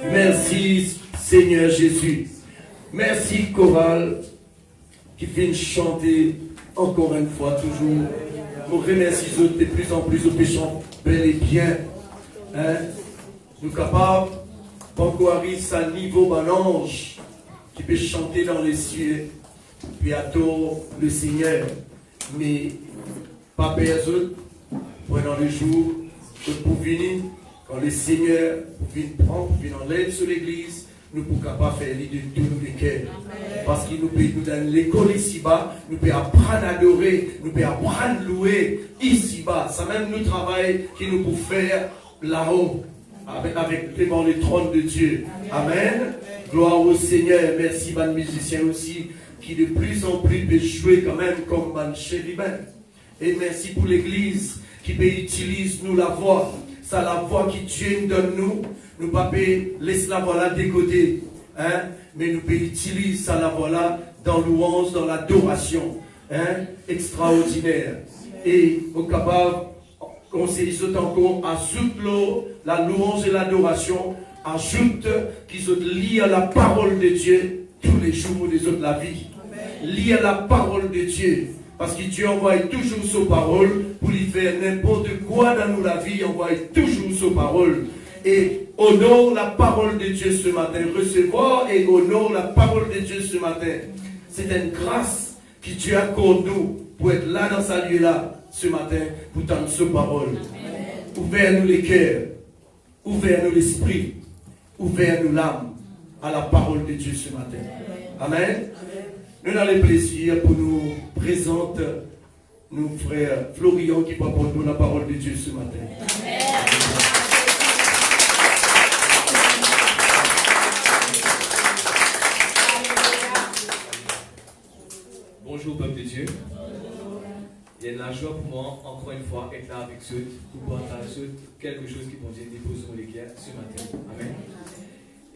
Merci Seigneur Jésus. Merci chorale qui vient chanter encore une fois toujours. Nous remercions de plus en plus aux péchants bel et bien. Hein? Nous sommes capables encore à niveau d'un ange qui peut chanter dans les cieux. Bientôt le Seigneur. Mais pas personne pendant le jour pour venir quand le Seigneur vient prendre, vient en l'aide sur l'église. Nous ne pouvons pas faire de tous nos cœurs. Parce qu'il nous peut nous donner l'école ici-bas, nous peut apprendre à adorer, nous peut apprendre à louer ici-bas. Ça même nous travail qui nous peut faire là-haut, avec devant le trône de Dieu. Amen. Gloire au Seigneur. Merci, ban musicien aussi, qui de plus en plus peut jouer quand même comme ban chérubin. Et merci pour l'église qui peut utiliser nous la voix. C'est la voix qui Dieu nous donne nous. Nous ne pouvons pas laisser la voix là des côtés. Hein? Mais nous pouvons utiliser ça la voix là dans louange, dans l'adoration. Hein? Extraordinaire. Et au capable, on s'est encore ajoute la louange et l'adoration. Ajoute qu'ils sont liés à la parole de Dieu tous les jours des autres de la vie. Liés à la parole de Dieu. Parce que Dieu envoie toujours sa parole pour lui faire n'importe quoi dans nous la vie. Il envoie toujours sa parole. Et honore la parole de Dieu ce matin. Recevoir et honore la parole de Dieu ce matin. C'est une grâce que Dieu accorde nous pour être là dans ce lieu-là ce matin pour tendre sa parole. Ouvert-nous les cœurs. Ouvert-nous l'esprit. Ouvert-nous l'âme à la parole de Dieu ce matin. Amen. Nous avons le plaisir pour nous présenter nos frères Florian qui va porter la parole de Dieu ce matin. Amen. Bonjour peuple de Dieu. Il y a de la joie pour moi, encore une fois, être là avec ceux pour partager quelque chose qui vont Dieu dépose sur les cœurs ce matin. Amen.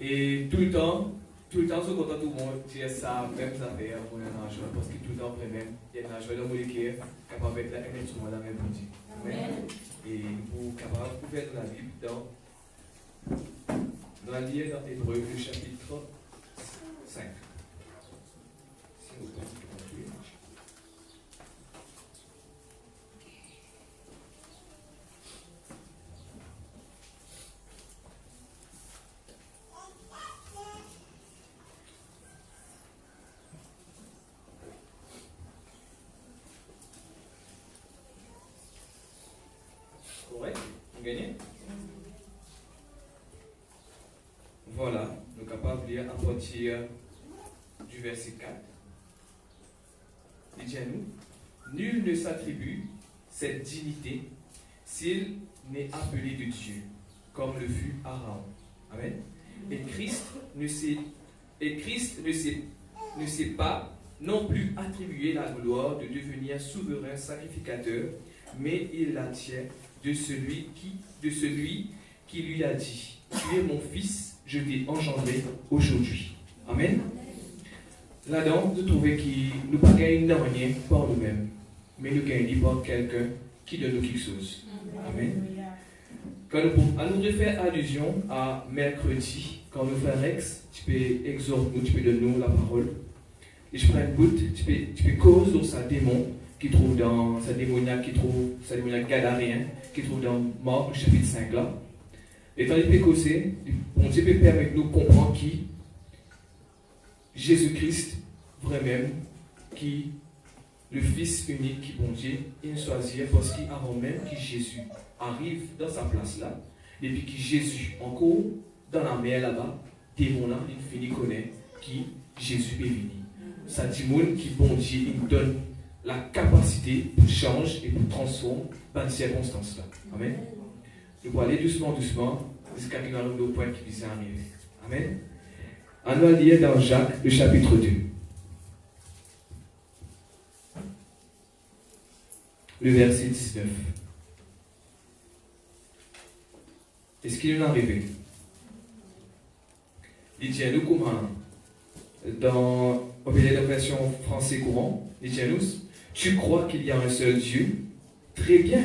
Et tout le temps, je suis content tout le monde dire ça, même affaire, pour la joie, parce que tout le temps, même, il y a de la joie dans mon cœur, capable d'être là et tout le monde dans le même Dieu. Amen. Et pour capable de faire la Bible dans la livre dans Hébreu, le chapitre 5. S'il vous plaît. Correct? Vous gagnez? Voilà, nous sommes capables de lire à partir du verset 4. Il dit à nous, nul ne s'attribue cette dignité s'il n'est appelé de Dieu, comme le fut Aaron. Amen. Et Christ ne s'est pas non plus attribué la gloire de devenir souverain sacrificateur, mais il la tient de celui qui lui a dit, tu es mon fils, je t'ai engendré aujourd'hui. Amen. Là-dedans, nous trouvons que nous ne gagnons rien par nous-mêmes, mais nous gagnons par quelqu'un qui donne nous quelque chose. Amen. Quand nous faire allusion à mercredi, quand nous faisons Rex, tu peux exhorter nous, tu peux donner nous la parole. Et je prends une bout, tu peux cause dans sa démon, qui trouve dans sa démoniaque gadarien, qui trouve dans Marc, chapitre 5 là. Et quand il peut causer, bon Dieu peut permettre de nous comprendre qui Jésus-Christ, vraiment, qui le Fils unique, qui bon Dieu, il choisit parce qu'avant même que Jésus arrive dans sa place là, et puis que Jésus, encore dans la mer là-bas, démon là, il finit connaître qui Jésus est venu. Ça dit qui bon Dieu, il nous donne la capacité pour changer et pour transformer dans ces circonstances-là. Amen. Nous allons aller doucement jusqu'à ce qu'on arrive au point qui puisse arriver. Amen. On va lire dans Jacques, le chapitre 2. Le verset 19. Est-ce qu'il est arrivé? Il dit à nous comment dans la version français courant, il dit à nous, tu crois qu'il y a un seul Dieu? Très bien.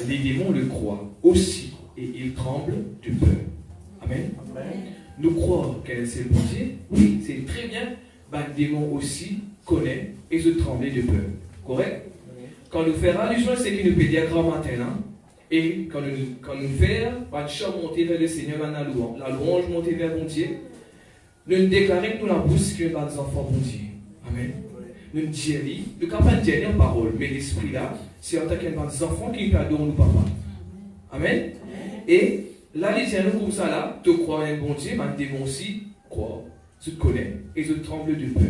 Les démons le croient aussi et ils tremblent de peur. Amen. Amen. nous croire qu'elle c'est le bon Dieu, oui, c'est très bien. Ben, le démon aussi connaît et se trembler de peur. Correct? Quand nous faisons allusion, c'est qu'il nous peut dire grand matin, hein? Et quand nous faisons, ben, chant monter vers le Seigneur, ben, la louange monter vers bon Dieu, nous déclarons que nous la bouche que nous sommes des enfants bon Dieu. Amen. Nous disons, nous ne pouvons pas dire en parole, mais l'esprit là, c'est en tant que enfants qui nous adorent nous papa. Amen. Et là, les gens comme ça là, te croient un bon Dieu, ben, démon aussi croient, se connaissent et se tremblent de peur.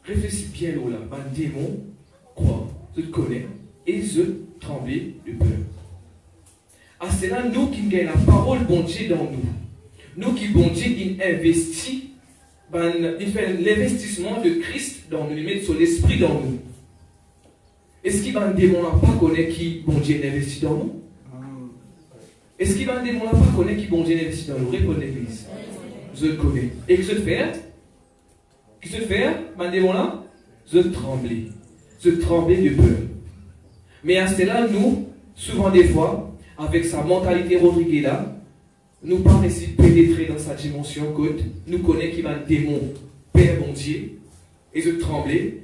Réfléchis bien là, ben, démon croient, se connaissent et se tremblent de peur. À cela, nous qui gagnons la parole bon Dieu dans nous qui bon Dieu il investit, ben, il fait l'investissement de Christ dans nous, il met sur l'esprit dans nous. Est-ce qu'il va un démon là pas connaître qui bon Dieu investit dans nous? Est-ce qu'il va un démon là pas connaître qui bon Dieu investit dans nous? Répondez l'église. Je le connais. Et que se faire? Que se faire? Un démon là? Se trembler de peur. Mais à cela, nous, souvent des fois, avec sa mentalité Rodrigue là, nous paraissons pénétrer dans sa dimension côte, nous connaissons qu'il va un démon, Père bon Dieu, et se trembler.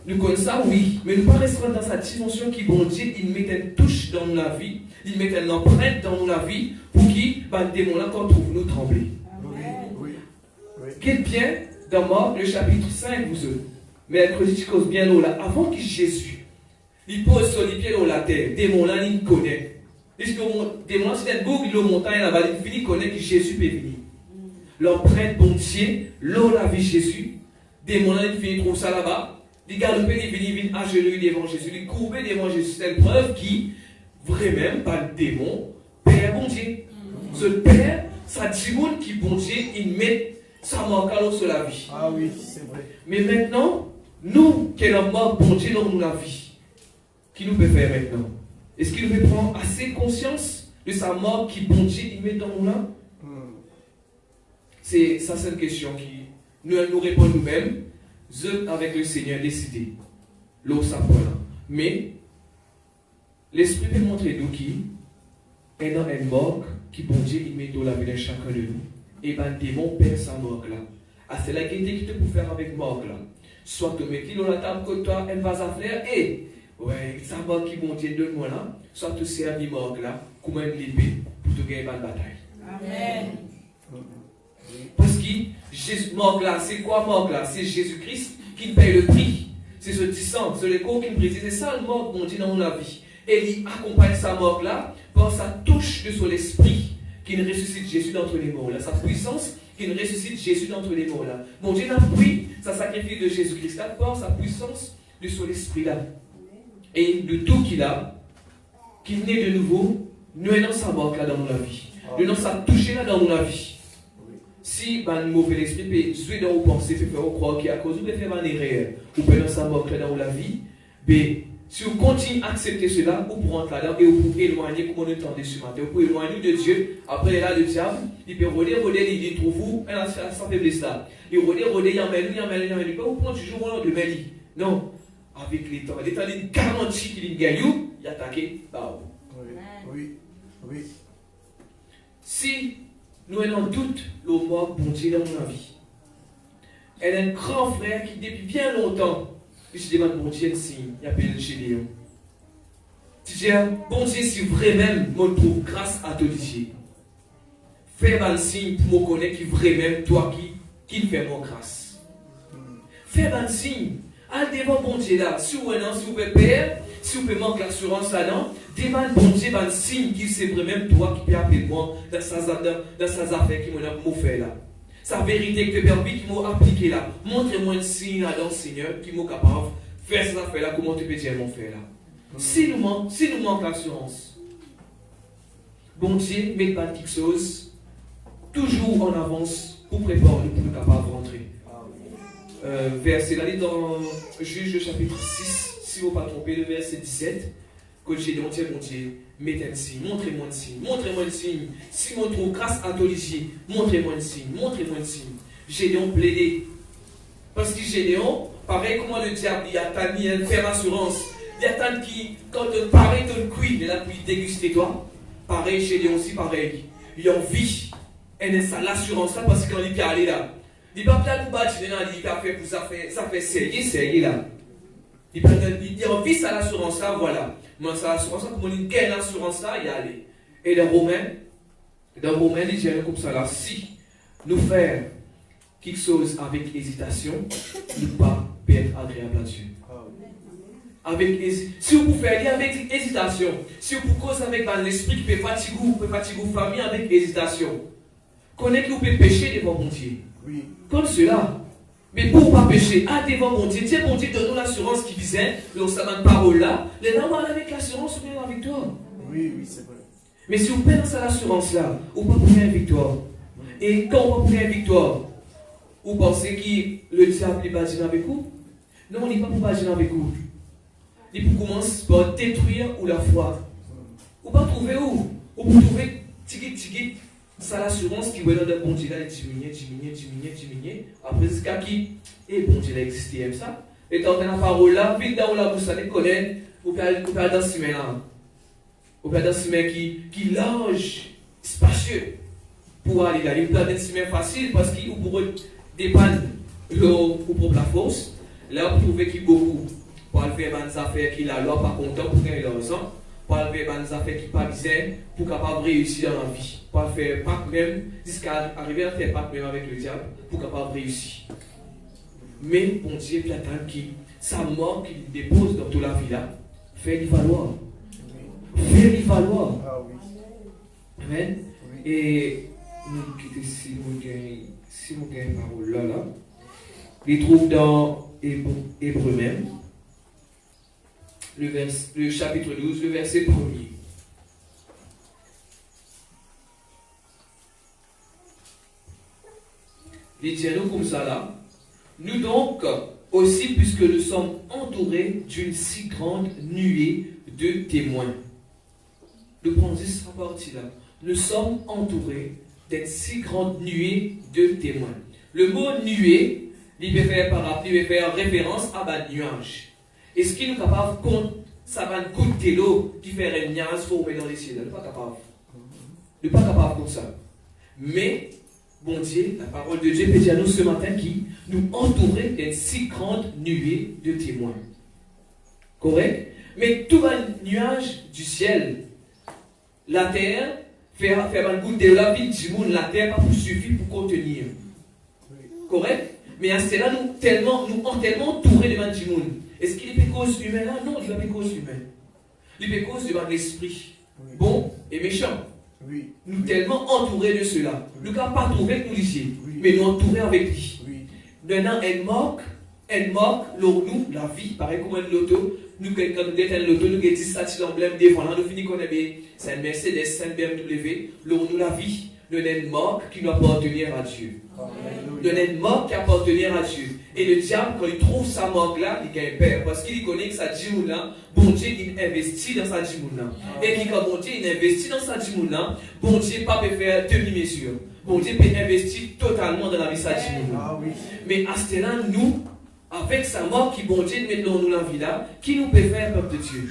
Nous connaissons ça, oui, mais nous paraissons dans sa dimension qui bon Dieu, il met une touche dans la vie, il met une empreinte dans la vie, pour qui, le démon là, quand trouve nous trembler. Oui. Qu'est bien, dans Marc, le chapitre 5, vous autres, mercredi, je cause bien là, avant que Jésus, il pose sur les pieds dans la terre, démon là, il connaît. Puisque le démon là, c'est un goût, il montagne là-bas, il finit connaît que Jésus peut venir. L'empreinte bon Dieu, l'eau la vie Jésus, démon là, il finit trouve ça là-bas. Les galopés, ils viennent à genoux devant Jésus, ils courbés devant Jésus. C'est une preuve qui, vraiment, pas le démon, Père bon Dieu. Ce Père, ça dit monde qui bon Dieu, il met sa mort sur la vie. Ah oui, c'est vrai. Mais maintenant, nous, qui avons mort bon Dieu dans la vie, qui nous peut faire maintenant? Est-ce qu'il nous peut prendre assez conscience de sa mort qui bon Dieu, il met dans nous là? C'est une question qui nous répond nous-mêmes. Avec le Seigneur décidé. L'eau s'apprend. Mais l'Esprit peut montrer nous qui est dans une mort qui bon Dieu il met dans la vie de chacun de nous. Et ben démon perd sa mort là. Ah, c'est la qualité qui te peut faire avec mort là. Soit tu mets dans la table que toi elle va à faire et ouais, sa mort qui bon Dieu donne-moi là. Soit tu servis mort là comme une épée pour te gagner la bataille. Amen. Parce que Jésus, mort là, c'est quoi mort là? C'est Jésus-Christ qui paye le prix. C'est ce sang, c'est le corps qui me brise. C'est ça le mort qu'on dit dans la vie. Et il accompagne sa mort là par sa touche de son esprit qui ne ressuscite Jésus d'entre les morts là. Sa puissance qui ne ressuscite Jésus d'entre les morts là. Mon Dieu n'a pris sa sacrifice de Jésus-Christ là par sa puissance de son esprit là. Et de tout qu'il a, qu'il naît de nouveau, nous dans sa mort là dans la vie. Nous dans sa touche là dans la vie. Si un mauvais esprit peut jouer dans vos pensées, peut faire croire qu'à cause de faire une erreur, ou peut dans sa mort dans la vie, mais si vous continuez à accepter cela, vous pourrez entrer là et vous pouvez éloigner comme on entendait ce matin. Vous pouvez éloigner de Dieu. Après là, le diable, il peut rôder, il dit trouve vous, sans faiblesse là. Il rôder, il peut vous prendre du jour au lendemain. Non, avec les temps il garantit qu'il gagne, il attaque, bah oui. Si nous avons doute, le mort, bon Dieu, dans ma vie. Elle a un grand frère qui, depuis bien longtemps, il se demande, bon Dieu, un signe, il appelle Gédéon. Tu dis, bon Dieu, si vraiment, mon trouve grâce à toi, Dieu, fais un signe pour me connaître qui vraiment, toi, qui fait mon grâce. Fais un signe. Allez devant bon Dieu là, si vous pouvez perdre, si vous pouvez manquer l'assurance là-dedans, demande bon Dieu un signe qui c'est vraiment toi qui peux appeler moi dans sa affaire qui m'a fait là. Sa vérité que tu permis qui m'a appliqué là. Montrez-moi un signe là-dedans, Seigneur, qui m'a capable de faire cette affaire là, comment tu peux dire mon frère là. Si nous manquons l'assurance, bon Dieu met pas quelque chose, toujours en avance pour préparer pour nous capable de rentrer. Verset là, dans Juge chapitre 6, si vous ne vous pas trompez, le verset 17, que Gédéon dit, mon Dieu, mettez un signe, montrez-moi un signe, si mon trouve grâce à toi, montrez-moi un signe. Gédéon plaidait. Parce que Gédéon, pareil comment le diable, il attend, il fait assurance, il attend qui, quand on paraît ton cuit, il a pu déguster toi, pareil, Gédéon aussi, pareil, il a envie Et ça l'assurance là parce qu'on dit aller là. Il ne va pas nous battre, ça fait sérieux là. Il dit en fils à l'assurance là, voilà. Moi, ça l'assurance là, pour une quelle assurance là, il y a aller. Et dans Romains, il dit comme ça là, si nous faire quelque chose avec hésitation, nous ne pas être agréable à Dieu. Si vous pouvez faire avec hésitation, si vous cause avec l'esprit qui peut fatiguer la famille avec hésitation, connaître que vous pouvez pécher devant mon Dieu. Oui. Comme cela. Mais pour ne pas pécher, devant mon Dieu, Dieu donne l'assurance qui visait, dans cette parole-là, les gens vont aller avec l'assurance ou bien la victoire. Oui, c'est vrai. Mais si vous perdez l'assurance-là, vous ne pouvez pas prendre une victoire. Et quand on va prendre une victoire, vous pensez que le diable n'est pas dîner avec vous? Non, on n'est pas pour pas dîner avec vous. Il commence par détruire ou la foi. Ou pas trouver où? Ou pour trouver tigit, ça l'assurance qui va dans le bon Dieu là, diminuer. Après, c'est ce qui est bon Dieu là existé, comme ça. Et dans la parole là, vite dans la bouche, vous connaissez, vous pouvez dans ce semaine là. Vous pouvez dans ce semaine qui large, spacieux, pour aller là. Il peut être semaine facile parce qu'il vous dépendre ou pour la force. Là, vous trouvez qu'il beaucoup. Pour faire des affaires qui la loi pas content pour gagner l'argent, pour faire des affaires qui pas bien pour capable réussir dans la vie, pour faire pas même jusqu'à arriver à faire pas même avec le diable pour capable réussir. Mais bon Dieu Platon qui sa mort qu'il dépose dans toute la vie là, fait lui valoir. Fait lui valoir. Ah oui. Amen. Oui. Et nous quitter si vous gagnez parole là, il trouve dans Hébreux même. Le chapitre 12, le verset 1er. Il dit à nous comme ça là. Nous donc aussi, puisque nous sommes entourés d'une si grande nuée de témoins. Nous prenons cette partie là. Nous sommes entourés d'une si grande nuée de témoins. Le mot nuée, il peut faire référence à un nuage. Est-ce qu'il est capable de ça va goutte de l'eau qui fait un nuage formé dans les cieux? Il n'est pas capable. Il n'est pas capable comme ça. Mais, bon Dieu, la parole de Dieu peut dire à nous ce matin qui nous entourait d'une si grande nuée de témoins. Correct? Mais tout un nuage du ciel, la terre, faire un goutte de l'eau, la vie du monde, la terre, pas pour suffire pour contenir. Correct? Mais à cela, nous sommes tellement entourés de du monde. Est-ce qu'il est cause humaine là? Non, il n'est pas cause humaine. Il est cause de l'esprit. Oui. Bon et méchant. Oui. Nous sommes tellement entourés de cela. Nous ne pouvons pas trouver que nous ici. Oui. Mais nous entourés avec lui. Oui. Maintenant, elle moque, nous, la vie, pareil comme un loto. Nous, quand nous avons un loto, nous avons 10 statues d'emblème devant. Nous finissons qu'on est c'est un Mercedes, c'est un BMW. Nous, la vie, nous avons une marque qui doit appartenir à Dieu. Nous avons une marque qui appartenir à Dieu. Et le diable, quand il trouve sa marque-là, il gagne peur. Parce qu'il connaît que sa djimouna, bon Dieu, il investit dans sa djimouna. Et puis quand bon Dieu, il investit dans sa djimouna, bon Dieu, pas peut faire demi-mesure. Bon Dieu peut investir totalement dans la vie de sa djimouna. Mais à ce temps-là, nous, avec sa marque, qui bon Dieu met dans nous la vie là, qui nous peut faire, peuple de Dieu?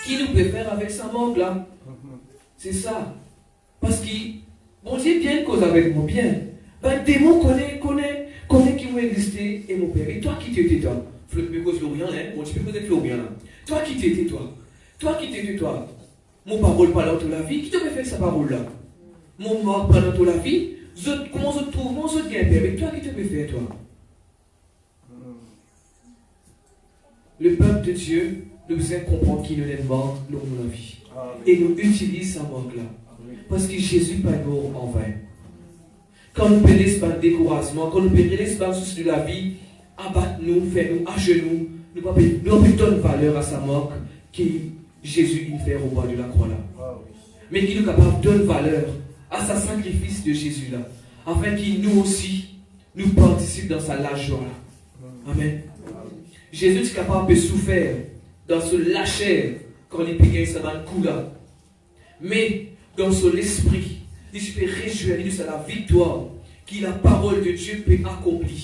Qui nous peut faire avec sa marque-là? C'est ça. Parce que, bon Dieu, bien cause avec mon bien. Ben, démon connaît qui m'a existé et mon père. Et toi qui t'étais toi? Florien, hein? Bon, tu peux poser Florien là. Toi qui t'étais toi? Toi qui t'étais toi? Mon parole parle dans toute la vie. Qui te fait faire sa parole là? Mon mort parle dans toute la vie. Comment je te trouve? Mon autre gain père. Mais toi qui te peux faire toi? Le peuple de Dieu nous besoin comprendre qu'il nous est mort dans la vie. Et nous utilisons sa mort là. Parce que Jésus n'est pas mort en vain. Quand nous prenons par le découragement, quand nous prenons par le souci de la vie, abattez-nous, faites-nous à genoux, nous donnons valeur à sa mort que Jésus il fait au bas de la croix là. Mais qui nous capable de donner valeur à sa sacrifice de Jésus là, afin qu'il nous aussi, nous participe dans sa large joie là. Amen. Jésus est capable de souffrir dans ce lâcher quand il paye sa coup là. Mais dans son esprit, il se fait réjouir de la victoire que la parole de Dieu peut accomplir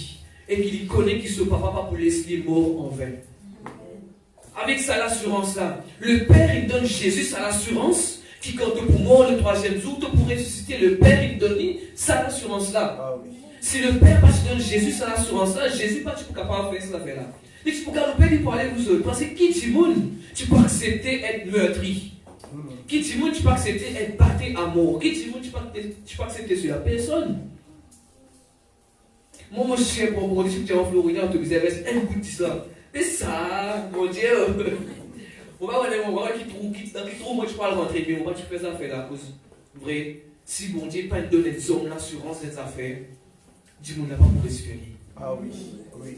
et qu'il connaît qu'il ne se papa pas pour laisser mort en vain. Avec ça l'assurance là, le Père il donne Jésus à l'assurance qui quand pour mort le troisième jour, pour ressusciter, le Père, il donne ça l'assurance-là. Ah oui. Si le Père passe donne Jésus ça l'assurance-là, Jésus pas tu peux capable de faire cette affaire-là. Et tu peux le Père, il peut aller vous autres. Parce que qui tu monde, tu peux accepter être meurtri. Qui tu monde, tu peux accepter être battu à mort. Qui tu monde, tu peux accepter sur la personne. Moi, je suis pour mon disciple en Floride, on te disait, un bout de ça. Et ça, mon Dieu. On va voir qui trouve, moi, je parle rentrer, mais on va tu fais ça faire la cause. Vrai, si bon Dieu pas donner des hommes l'assurance des affaires, dis-moi, on n'a pas pour respirer. Ah oui, oui.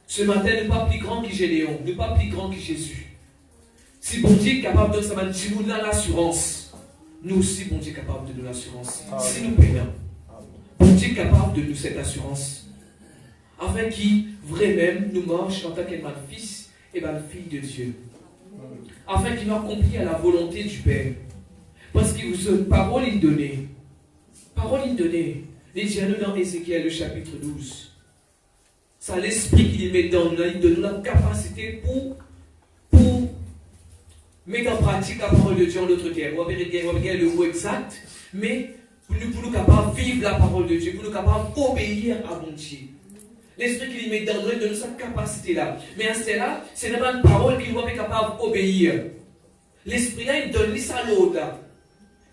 Ce matin, ne pas plus grand que Gédéon, ne pas plus grand que Jésus. Si bon Dieu est capable de donner ça, dis-nous l'assurance. Nous aussi, bon Dieu est capable de donner l'assurance. Si nous payons, bon Dieu est capable de nous cette assurance. Afin qu'il, vraiment, nous marche en tant qu'un fils et fille de Dieu. Afin qu'il nous accomplit à la volonté du Père. Parce qu'il vous a parole il donnée. Parole il donnée. Il dit à nous dans Ézéchiel, le chapitre 12. C'est l'esprit qu'il met dans nous, il donne nous la capacité pour mettre en pratique la parole de Dieu en notre terre. On va regarder le mot exact, mais pour nous capables de vivre la parole de Dieu, pour nous capables d'obéir à mon Dieu. L'esprit qu'il met dans nous, il donne nous cette capacité-là. Mais à cela, ce n'est pas une parole qu'il va être capable d'obéir. L'esprit-là, il donne ça à l'autre.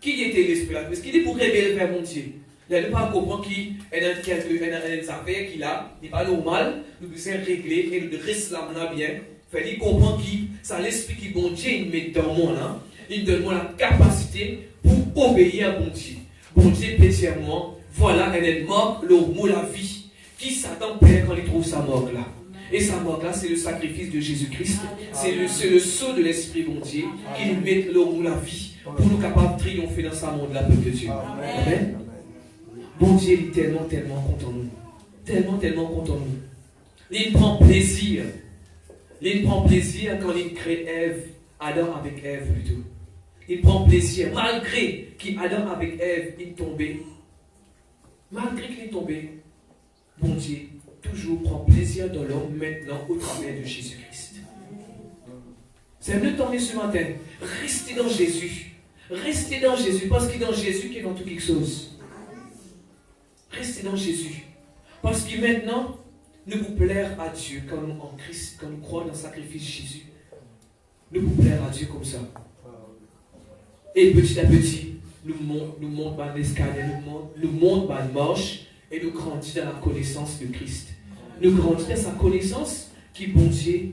Qui était l'esprit-là? Parce qu'il est pour révéler vers mon Dieu. Il n'a pas compris qu'il y a des affaires qu'il a, il n'est pas normal, nous devons régler et nous restons là bien. Il comprend qu'il c'est l'esprit qui bon Dieu il met dans moi là. Il donne moi la capacité pour obéir à bon Dieu. Bon Dieu, pétièrement, voilà, elle est mort, le mot la vie. Qui s'attend perd quand il trouve sa mort là? Et sa mort là, c'est le sacrifice de Jésus-Christ. C'est le sceau de l'esprit bon Dieu qui lui met le mot la vie pour nous capables de triompher dans sa monde là, peuple de Dieu. Amen. Bon Dieu est tellement, tellement content de nous. Tellement, tellement content de nous. Il prend plaisir. Il prend plaisir quand il crée Ève, Adam avec Ève plutôt. Il prend plaisir, malgré qu'Adam avec Ève, il tombait. Malgré qu'il est tombé, bon Dieu toujours prend plaisir dans l'homme maintenant au travers de Jésus-Christ. C'est mieux de tomber ce matin. Restez dans Jésus. Restez dans Jésus, parce que dans Jésus qu'il y a dans tout quelque chose. Restez dans Jésus. Parce que maintenant, nous vous plaire à Dieu, comme en Christ, quand nous croyons dans le sacrifice de Jésus. Nous vous plaire à Dieu comme ça. Et petit à petit, nous montons par l'escalier, nous montons par la marche, et nous grandissons dans la connaissance de Christ. Nous grandissons dans sa connaissance qui bon Dieu,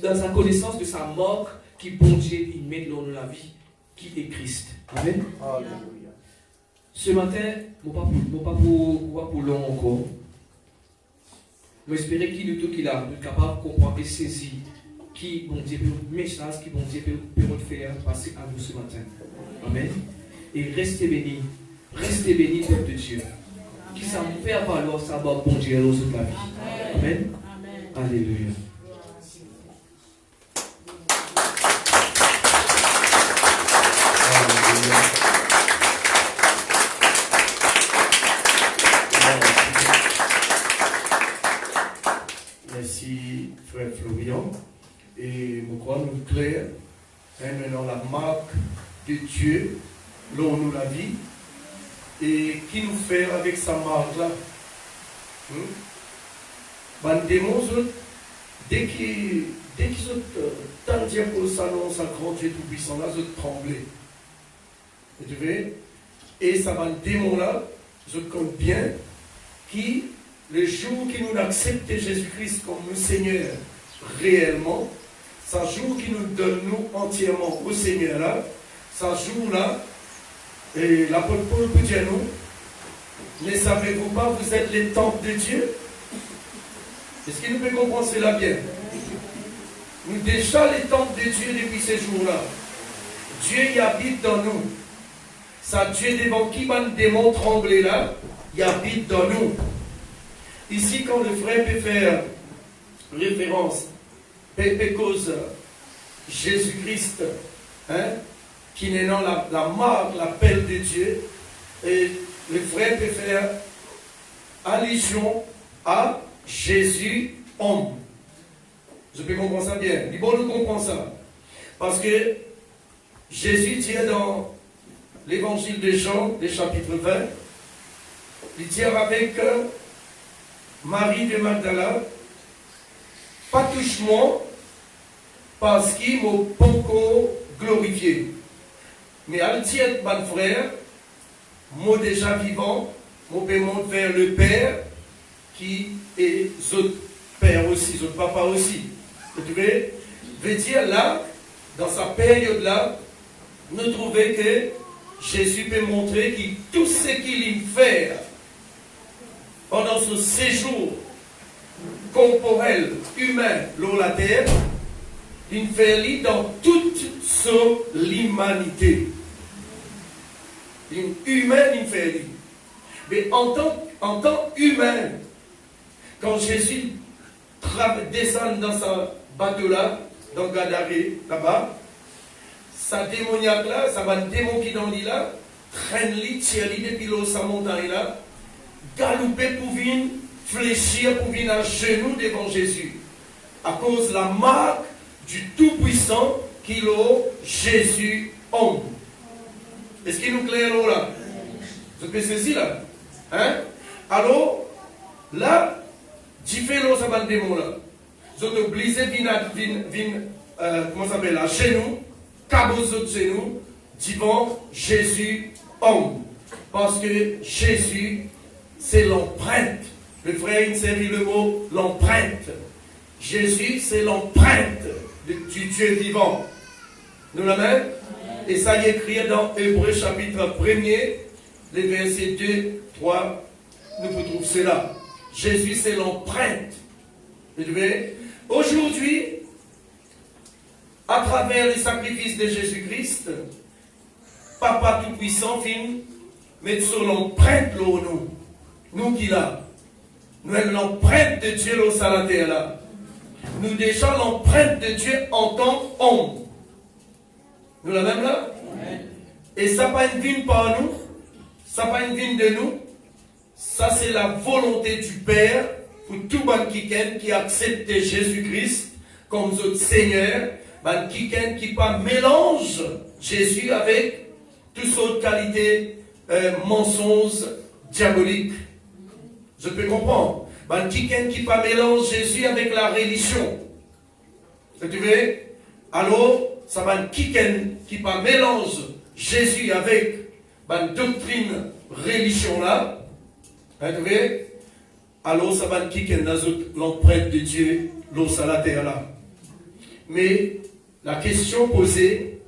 dans sa connaissance de sa mort, qui bon Dieu, il met dans la vie, qui est Christ. Amen. Alléluia. Ce matin, je ne vais pas pour long encore. J'espère qu'il est capable de comprendre et saisir qui bon Dieu peut message qui bon Dieu peut nous faire passer à nous ce matin. Amen. Et restez bénis, peuple de Dieu. Qui ça me fait valoir ça va bon Dieu aux autres la vie. Amen. Alléluia. Merci, frère Florian. Et je crois nous clair, maintenant la marque de Dieu, l'on nous la vie, et qui nous fait avec sa marque-là. Ben, dès qu'ils tendent pour ça, non, ça grand Dieu tout-puissant, là, ils trembler. Tu vois? Et ça va le démon-là, je compte bien, qui, le jour qui nous accepte Jésus-Christ comme Seigneur réellement, ce jour qui nous donne nous entièrement au Seigneur là, ce jour-là, et l'apôtre Paul peut dire nous, ne savez-vous pas, vous êtes les temples de Dieu? Est-ce qu'il nous peut comprendre cela bien? Nous déjà les temples de Dieu depuis ces jours-là. Dieu y habite dans nous. Ça Dieu devant qui va nous démon trembler là, il habite dans nous. Ici, quand le frère peut faire référence, cause Jésus-Christ, qui n'est dans la marque, l'appel de Dieu, et le frère peut faire allusion à Jésus, homme. Je peux comprendre ça bien. Il faut nous comprendre ça. Parce que Jésus dit dans l'évangile de Jean, le chapitre 20, il dit avec Marie de Magdala, pas touche-moi, parce qu'il m'a beaucoup glorifié. Mais elle dit, mon frère, moi déjà vivant, moi je monte vers le Père, qui est notre Père aussi, notre Papa aussi. Vous trouvez? Veut dire là, dans sa période-là, nous trouvons que Jésus peut montrer que tout ce qu'il fait pendant ce séjour corporel, humain, sur la terre, il fait dans toute son humanité. Une humaine, il fait. Mais en tant qu'humain, quand Jésus descend dans sa bateau-là, dans Gadaré, là-bas, sa démoniaque-là, ça va démon qui dans l'île là, traîne-lui, tire-lui depuis l'eau, sa montagne-là, galouper pour venir, fléchir pour venir à genoux devant Jésus. À cause de la marque du Tout-Puissant qu'il a Jésus homme. Est-ce qu'il nous claire là? Vous pouvez saisir là? Hein? Alors, là, tu fais l'eau, ça va le démon là. Vous êtes obligés de comment ça s'appelle, à genoux, cabos de genoux, devant Jésus homme. Parce que Jésus, c'est l'empreinte. Le frère, il servit le mot l'empreinte. Jésus, c'est l'empreinte du Dieu vivant. Nous la même? Et ça y est écrit dans Hébreux chapitre 1er, les versets 2, 3, nous retrouvons cela. Jésus, c'est l'empreinte. Aujourd'hui, à travers le sacrifice de Jésus-Christ, Papa Tout-Puissant vient mettre sur l'empreinte nous. Nous qui là. Nous avons l'empreinte de Dieu au la terre là. Nous déjà l'empreinte de Dieu en tant qu'homme. Nous la même là? Amen. Et ça pas une vine par nous, ça pas une vine de nous, ça c'est la volonté du Père pour tout le monde qui accepte Jésus-Christ comme notre Seigneur, qui pas mélange Jésus avec toutes sortes de qualités mensonges diaboliques. Je peux comprendre. Qui pas mélange Jésus avec la religion. Tu vois? Alors, ça va qui pas mélange Jésus avec la doctrine religion là. Tu vois? Alors, ça va l'empreinte de Dieu, l'eau sur la terre là. Mais la question posée,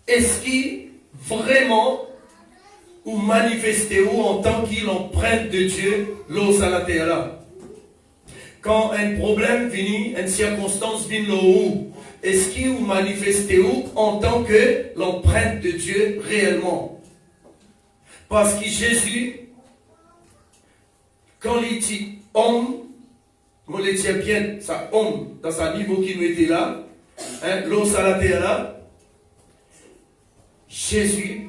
est-ce qu'il vraiment ou manifester ou en tant qu'il empreinte de Dieu l'eau sur la terre là? Quand un problème vient, une circonstance vient l'eau, est-ce qu'il ou manifester ou en tant que l'empreinte de Dieu réellement? Parce que Jésus, quand il dit homme, on le tient bien, ça homme, dans sa niveau qui nous était là, hein, l'eau sur la terre là, Jésus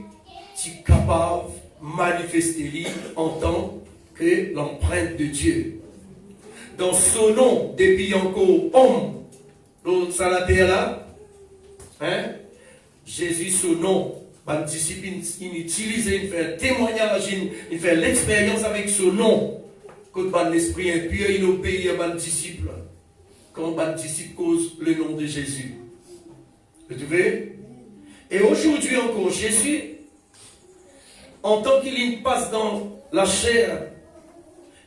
est capable de manifester en tant que l'empreinte de Dieu. Dans son nom, depuis encore homme, l'eau sur la terre là, hein, Jésus, son nom, les disciples, il utilise, il fait un témoignage, il fait l'expérience avec son nom. Quand l'esprit impur, il obéit à les disciples. Quand les disciples causent le nom de Jésus. Vous trouvez? Et aujourd'hui encore, Jésus, en tant qu'il passe dans la chair,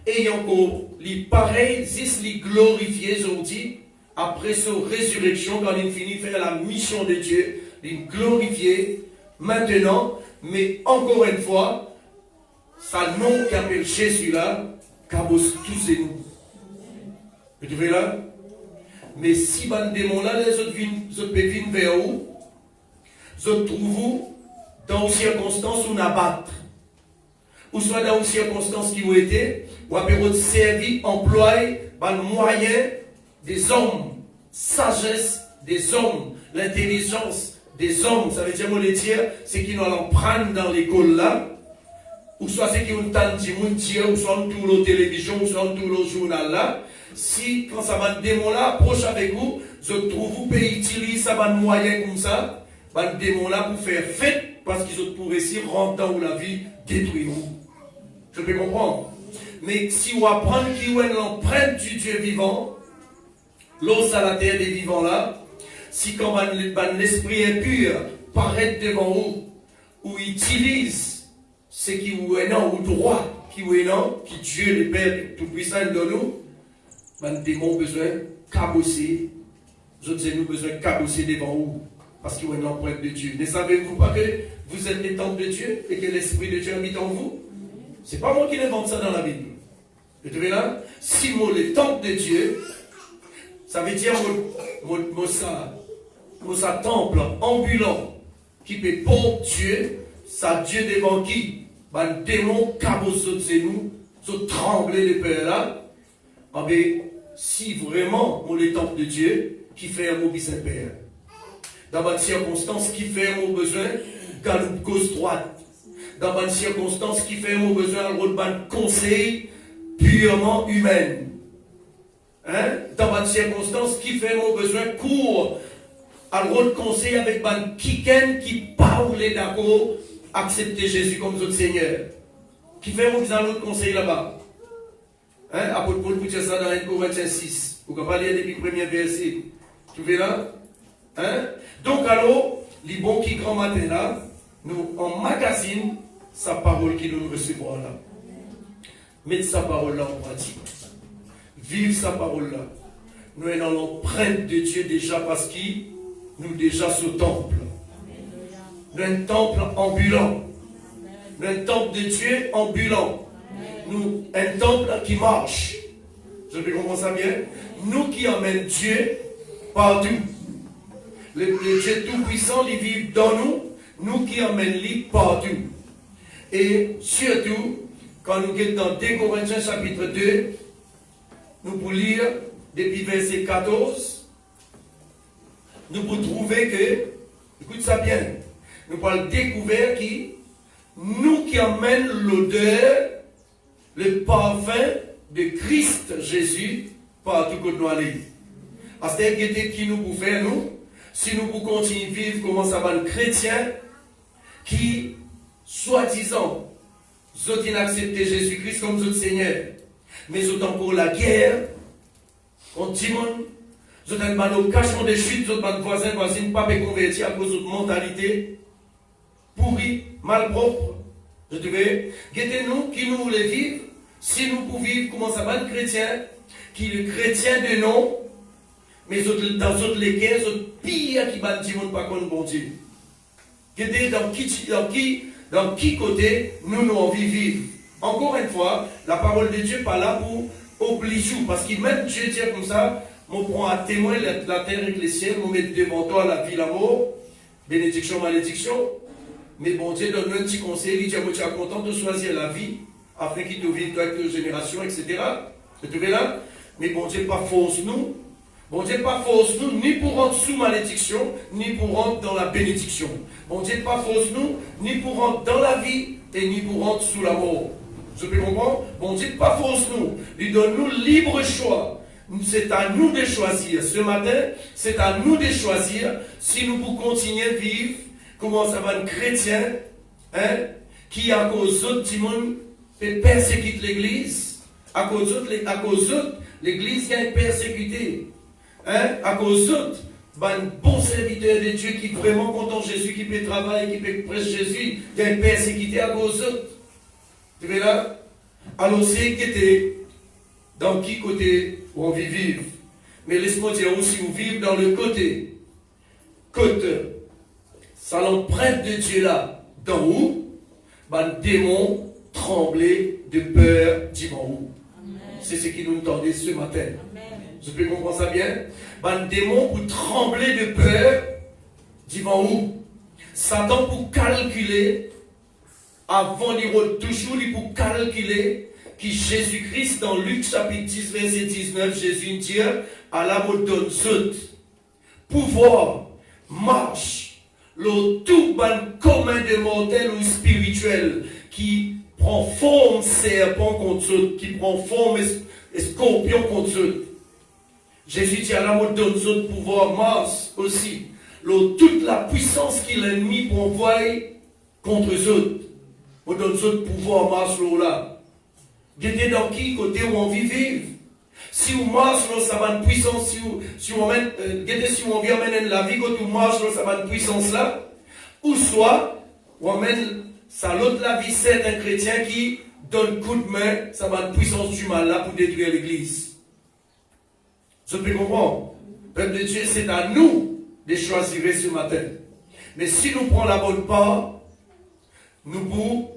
et encore, il pareil, il glorifié aujourd'hui, après sa résurrection, quand il finit de faire la mission de Dieu, il glorifié maintenant, mais encore une fois, sa nom qui appelle Jésus là, cabos tous et nous. Vous trouvez là? Mais si les démons là, les autres viennent vers vous, les autres trouvent dans les circonstances où on abattre. Ou soit dans les circonstances qui ont été, ou à période servi, employé, les moyens des hommes, sagesse des hommes, l'intelligence des hommes, ça veut dire, moi le dire, c'est qu'ils nous allons prendre dans l'école là, ou soit c'est qu'ils ont entendu dire, ou soit tout la télévision, ou soit tout le journal là. Si, quand ça va démon là, approche avec vous, je trouve vous pouvez utiliser ça va moyen comme ça, ban démon là pour faire fête parce qu'ils ont pour réussir rentrer dans la vie détruire. Je peux comprendre. Mais si on apprend qu'il y a l'empreinte du Dieu vivant, l'os à la terre des vivants là, si quand l'esprit impur paraît devant vous, ou utilise ce qui vous est non, ou droit qui vous est non, qui Dieu le Père Tout-Puissant de nous, les démons besoin de cabosser. Je disais, nous besoin de cabosser devant vous, parce qu'il y a une empreinte de Dieu. Ne savez-vous pas que vous êtes les temples de Dieu et que l'Esprit de Dieu habite en vous? C'est pas moi qui invente ça dans la Bible. Vous trouvez là? Si moi, les temples de Dieu, ça veut dire ça temple ambulant qui peut pour Dieu, ça Dieu devant qui? Ben, démon cabosse de nous, se trembler les peurs là. Ah ben, si vraiment moi, les temples de Dieu, qui fait un mot Saint-Père. Dans une circonstance qui fait un mot besoin, galoupe gauche droite. Dans une circonstance qui fait un mot besoin, un rôle de conseil purement humain. Hein? Dans une circonstance qui fait un mot besoin, court, un rôle de conseil avec un kiken qui parle d'accord, accepter Jésus comme notre Seigneur. Qui fait un mot besoin, l'autre conseil là-bas. Hein? Apôtre Paul vous dire ça dans 1 Corinthiens 6. Vous pouvez pas lire depuis le premier verset. Tu vois là? Hein? Donc alors, les bons qui grand matin là, nous en magazine sa parole qui nous recevra là. Mettre sa parole là en pratique. Vivre sa parole là. Nous sommes dans l'empreinte de Dieu déjà parce qu'il nous déjà ce temple. Nous sommes un temple ambulant. Nous sommes un temple de Dieu ambulant. Nous un temple qui marche. Je peux comprendre ça bien? Nous qui emmènent Dieu partout. Le Dieu Tout-Puissant, il vit dans nous, nous qui emmènent lui partout. Et surtout, quand nous sommes dans 2 Corinthiens chapitre 2, nous pouvons lire depuis verset 14, nous pouvons trouver que, écoute ça bien, nous pouvons découvrir que nous qui emmènent l'odeur, le parfum de Christ Jésus partout que nous allons. Parce que c'est qui nous pouvons faire, nous, si nous pouvons continuer à vivre comme ça va un chrétien qui, soi-disant, ont accepté Jésus-Christ comme notre Seigneur, mais ont encore la guerre contre Timon, ont un cachement de chute, ont un voisin, voisine, pas converti à cause de notre mentalité pourrie, malpropre. Je devais, guettez-nous qui nous voulons vivre, si nous pouvons vivre comment ça va un chrétien, qui est le chrétien de nom, mais dans d'autres les guerres, pire qui va dire pas contre bon Dieu. Dans qui côté nous nous envie vivre. Encore une fois, la parole de Dieu n'est pas là pour obliger, parce que même Dieu dit comme ça, on prend à témoin la terre et les cieux, on met devant toi la vie, la mort, bénédiction, malédiction. Mais bon Dieu donne un petit conseil, il dit tu es content de choisir la vie, afin qu'il te vive avec tes générations, etc. Vous trouvez là? Mais bon Dieu pas force nous. Bon Dieu pas force nous, ni pour rentrer sous malédiction, ni pour rentrer dans la bénédiction. Bon Dieu pas force nous, ni pour rentrer dans la vie, et ni pour rentrer sous la mort. Je peux comprendre? Bon Dieu pas force nous, lui donne-nous libre choix. C'est à nous de choisir. Ce matin, c'est à nous de choisir si nous pouvons continuer à vivre, comment ça va un chrétien, hein, qui à cause d'autres timons persécute l'église, à cause d'autres, l'église qui est persécutée. Hein? À cause d'autres, un bon serviteur de Dieu qui est vraiment content Jésus, qui peut travailler, qui peut prêcher Jésus, qui est persécuté à cause d'autres. Tu vois là? Alors c'est qui était dans qui côté où on vit vivre. Mais laisse-moi dire aussi, où vivre dans le côté. Ça l'empreinte de Dieu là, dans où, un démon tremblait de peur devant où. C'est ce qui nous entendait ce matin. Je peux comprendre ça bien? Un démon pour trembler de peur, devant où? Satan pour calculer, avant d'y toujours pour calculer, que Jésus-Christ, dans Luc chapitre 10, verset 19, Jésus dit, à la mode donne pouvoir, marche, le tout ban commun de mortel ou spirituel, qui prend forme serpent contre eux, qui prend forme scorpion contre eux. Jésus dit à la mode donne pouvoir, marche aussi. toute la puissance qu'il a mis pour envoyer contre eux autres. Pour donner eux autres pouvoir marche là. Guettez dans qui côté où on vit vivre. Si on marche là, ça va une puissance. Si on amène, si on vient amener la vie, quand on marche là, ça va une puissance là. Ou soit, on amène ça l'autre la vie, c'est un chrétien qui donne coup de main, ça va une puissance du mal là pour détruire l'église. Vous pouvez comprendre? Peuple de Dieu, c'est à nous de choisir ce matin. Mais si nous prenons la bonne part, nous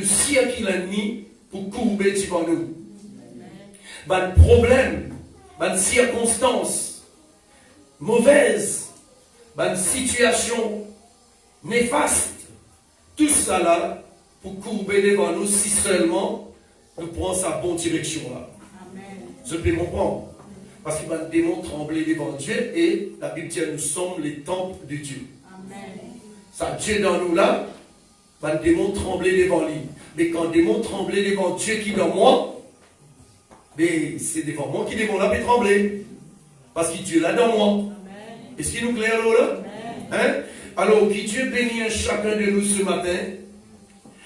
sier qui l'ennemi pour courber devant nous. Pas de problème, pas de circonstances mauvaises, pas de situation néfaste. Tout ça là, pour courber devant nous, si seulement nous prenons sa bonne direction là. Je peux comprendre. Parce qu'il va le démon trembler devant Dieu et la Bible dit nous sommes les temples de Dieu. Amen. Ça, Dieu dans nous là, va le démon trembler devant lui. Mais quand le démon trembler devant Dieu qui est dans moi, mais c'est devant moi qui le démon là peut trembler. Parce que Dieu là dans moi. Est-ce qu'il nous claire là? Hein? Alors, que Dieu bénisse chacun de nous ce matin.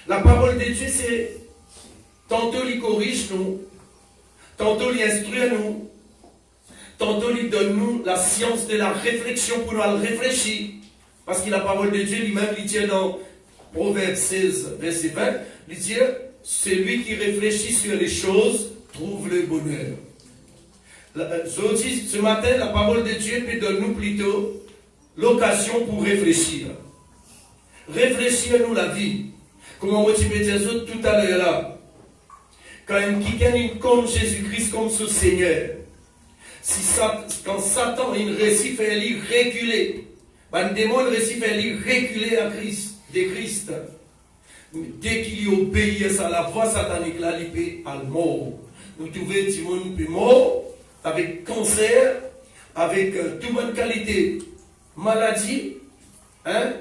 La parole de Dieu, c'est tantôt il corrige nous, tantôt il instruit nous, tantôt il donne nous la science de la réflexion pour nous réfléchir. Parce que la parole de Dieu lui-même, il dit dans Proverbe 16, verset 20, il dit, celui qui réfléchit sur les choses trouve le bonheur. Ce matin, la parole de Dieu peut donner nous plutôt l'occasion pour réfléchir. Réfléchir nous la vie. Comment moi tu peux dire ça tout à l'heure là? Quand quelqu'un comme Jésus-Christ comme son Seigneur, quand Satan il réussit à lui reculer, un démon réussit à lui reculer à Christ, de Christ, dès qu'il obéit à la voix satanique là, il peut à la mort. Nous trouvons que monde peut mort avec cancer, avec toute bonne qualité maladie, hein,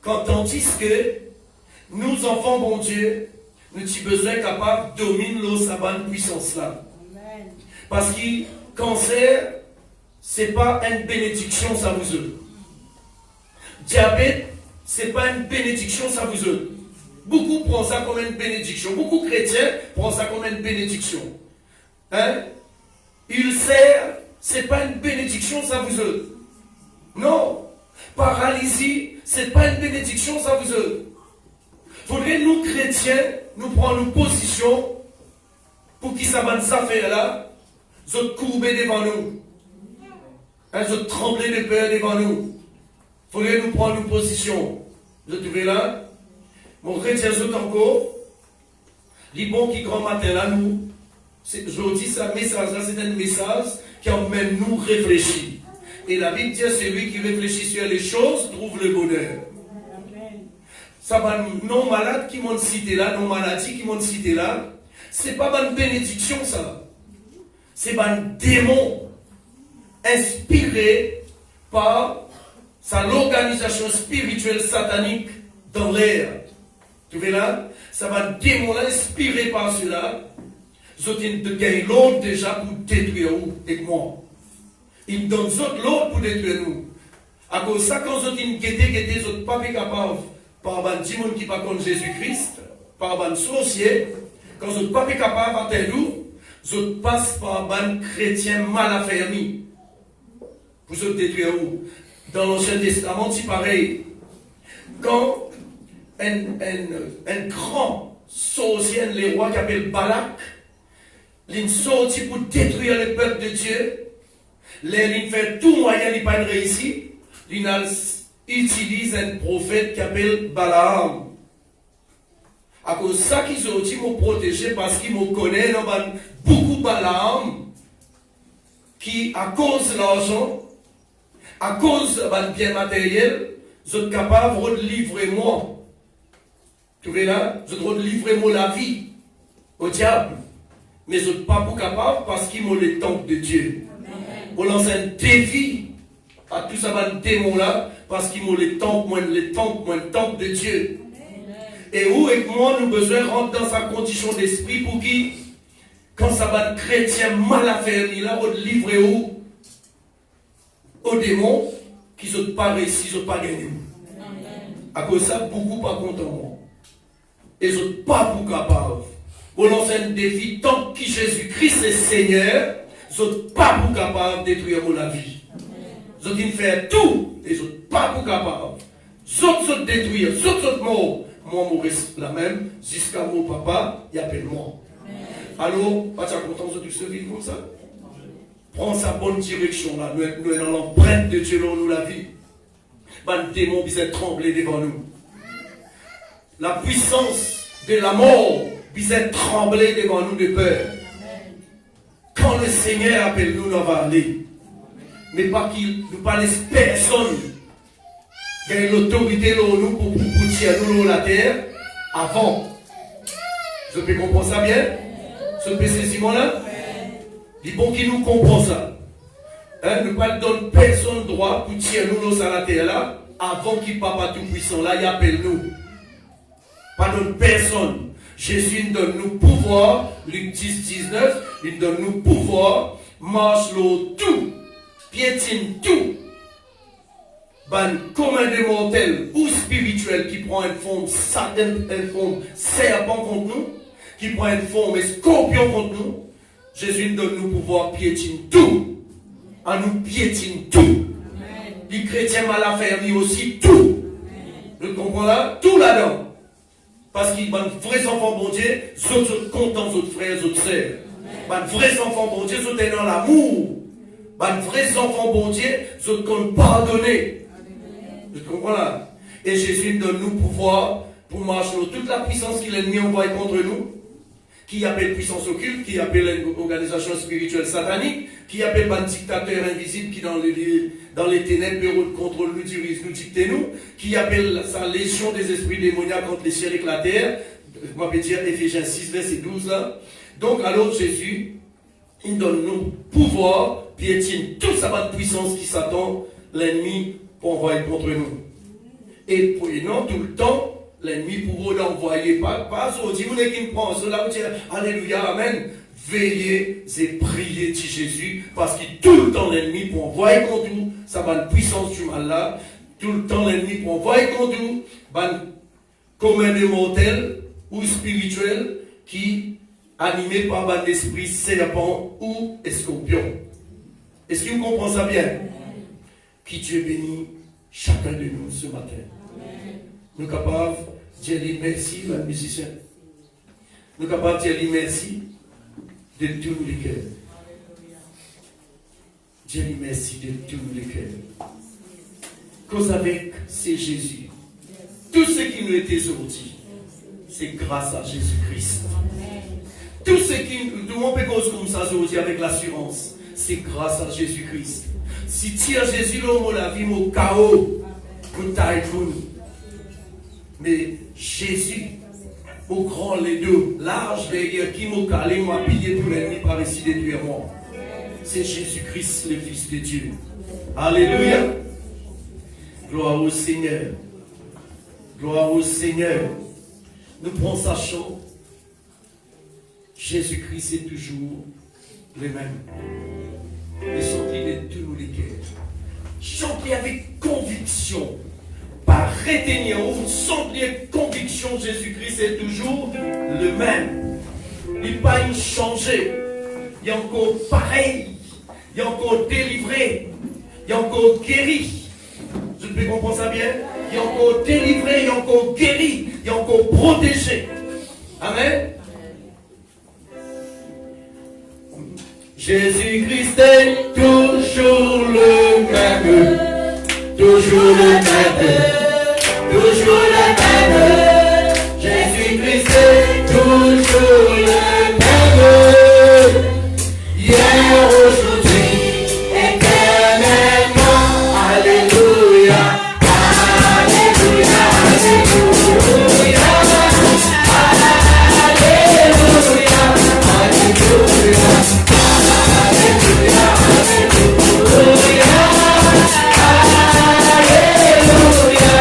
quand tandis que nous, enfants, bon Dieu, nous avons besoin capable de dominer cette puissance-là. Parce que le cancer, ce n'est pas une bénédiction, ça vous aide. Diabète, ce n'est pas une bénédiction, ça vous aide. Beaucoup prennent ça comme une bénédiction. Beaucoup de chrétiens prennent ça comme une bénédiction. Hein? Ulcère, ce n'est pas une bénédiction, ça vous aide. Non, paralysie, ce n'est pas une bénédiction, ça vous aide. Faudrait nous chrétiens, nous prendre une position pour qu'ils s'abandonnent cette affaire-là, nous courber devant nous, nous trembler de peur devant nous. Faudrait nous prendre une position. Vous trouvez là? Mon chrétien, vous encore, les bons qui grand matin là, nous, aujourd'hui, ce message-là, c'est un message qui emmène nous réfléchir. Et la Bible dit, celui qui réfléchit sur les choses trouve le bonheur. Ça va non malade qui m'ont cité là, non maladie qui m'ont cité là, c'est pas une bénédiction ça. C'est un démon inspiré par l'organisation spirituelle satanique dans l'air. Tu vois là? Ça va un démon inspiré par cela. Ils ont gagné l'autre déjà pour détruire vous et moi. Ils donnent l'autre pour détruire nous. À cause de ça, quand ils ont guetté, ils n'ont pas capable, par un démon qui pas contre Jésus-Christ, par un sorcier, quand ils n'ont pas capable d'atteindre nous, ils passent par un chrétien mal affermi pour se détruire vous. Dans l'Ancien Testament, c'est pareil. Quand un grand sorcier, le roi qui s'appelle Balak, il sorti pour détruire le peuple de Dieu. Il fait tout moyen, il n'a pas réussi. Il utilise un prophète qui s'appelle Balaam. À cause de ça qu'ils ont dit me protéger parce qu'ils me connaissent beaucoup Balaam qui, à cause de l'argent, à cause de bien matériel, sont capables de livrer moi. Tu vois là? Ils sont de livrer moi la vie au diable. Mais ils ne sont pas capables parce qu'ils ont le temple de Dieu. Pour lancer un défi à tous ces démons-là, parce qu'ils ont le temple de Dieu. Et où et moi, nous avons besoin de rentrer dans sa condition d'esprit pour qui, quand ça va être chrétien mal affairé, là, on livrer aux démons qui ne sont pas réussi, ils ne sont pas gagnés. À cause de ça, beaucoup pas contents. Et ils ne sont pas pour capables. Pour lancer un défi, tant que Jésus-Christ est Seigneur, ils ne sont pas pour capables de détruire la vie. Ils ont dit faire tout, et ils ne sont pas pour capables. Ils ont détruire, ils ont mort. Moi, je reste la même, jusqu'à mon papa, il appelle moi. Alors, pas content de se vivre comme ça? Prends sa bonne direction là, nous sommes dans l'empreinte de Dieu dans nous la vie. Le démon puisse trembler devant nous. La puissance de la mort puisse trembler devant nous de peur. Quand le Seigneur appelle nous, nous va aller. Mais pas qu'il nous pas laisse personne. Il y a l'autorité pour nous pour tirer nous la terre avant. Je peux comprendre ça bien? Ce saisir là? Il bon qui nous comprend ça. Nous ne pas donner personne droit pour tirer nous à la terre là avant qu'il papa tout puissant là, il appelle nous. Pas donne personne. Jésus nous donne nous pouvoir, Luc 10, 19, il donne nous pouvoir, marche l'eau tout, piétine tout. Ben, comme un mortel ou spirituel qui prend une forme Satan, une forme serpent contre nous, qui prend une forme scorpion contre nous, Jésus nous donne nous pouvoir piétiner tout. En nous piétine tout. Les chrétiens mal à faire, mais aussi tout. Vous comprenez là? Tout là-dedans. Parce qu'ils sont vrais enfants bon Dieu, ils sont contents, autres frères, autres sœurs. Les vrais enfants bon Dieu, ils sont dans l'amour. Les vrais enfants bon Dieu, ils sont pardonnés. Vous comprenez là? Et Jésus donne nous pouvoir pour marcher toute la puissance qu'il a mis envoyée contre nous, qui appelle puissance occulte, qui appelle une organisation spirituelle satanique, qui appelle un dictateur invisible qui dans les ténèbres bureau de contrôle nous dirige, nous dicte nous, qui appelle sa légion des esprits démoniaques contre les ciels et la terre. Je vais dire Éphésiens 6, verset 12 là. Donc alors Jésus, il donne nous pouvoir, piétine toute sa puissance qui s'attend l'ennemi pour envoyer contre nous. Et non tout le temps, l'ennemi pour vous l'envoyer, pas aujourd'hui, vous n'êtes qu'une prend cela, vous dites Alléluia, Amen. Veillez et priez de Jésus, parce que tout le temps l'ennemi pour envoyer contre nous, ça va une puissance du mal là, tout le temps l'ennemi pour envoyer contre nous, comme un mortel ou spirituel qui animé par un esprit serpent ou scorpion. Est-ce que vous comprenez ça bien? Que Dieu bénit chacun de nous ce matin. Nous sommes capables de dire merci, les musiciens. Nous sommes capables de dire merci de tout le cœur. Dire merci de tout le cœur. Cause avec, c'est Jésus. Tout ce qui nous est aujourd'hui, c'est grâce à Jésus-Christ. Tout ce qui nous peut cause comme ça aujourd'hui avec l'assurance, c'est grâce à Jésus-Christ. Si tu as Jésus, l'homme, la vie, mon chaos, mon taille, mais Jésus, au grand les deux, large derrière, qui m'a calé, m'a pillé pour l'ennemi par ici détruire moi. C'est Jésus-Christ, le Fils de Dieu. Alléluia. Gloire au Seigneur. Gloire au Seigneur. Nous prenons sachant, Jésus-Christ est toujours le même. Et chantez de tous les cœurs. Chantez avec conviction. Par retenir ou chantez conviction, Jésus-Christ est toujours le même. Il n'est pas changé. Il est encore pareil. Il est encore délivré. Il est encore guéri. Je peux comprendre ça bien? Il est encore délivré, il est encore guéri, il est encore protégé. Amen. Jésus-Christ est toujours le même. Toujours le même. Toujours le même. Jésus-Christ est toujours le même. Hier, aujourd'hui, éternellement. Alléluia. Alléluia. Alléluia. Alléluia. Alléluia.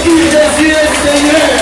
qui Jésus est Seigneur.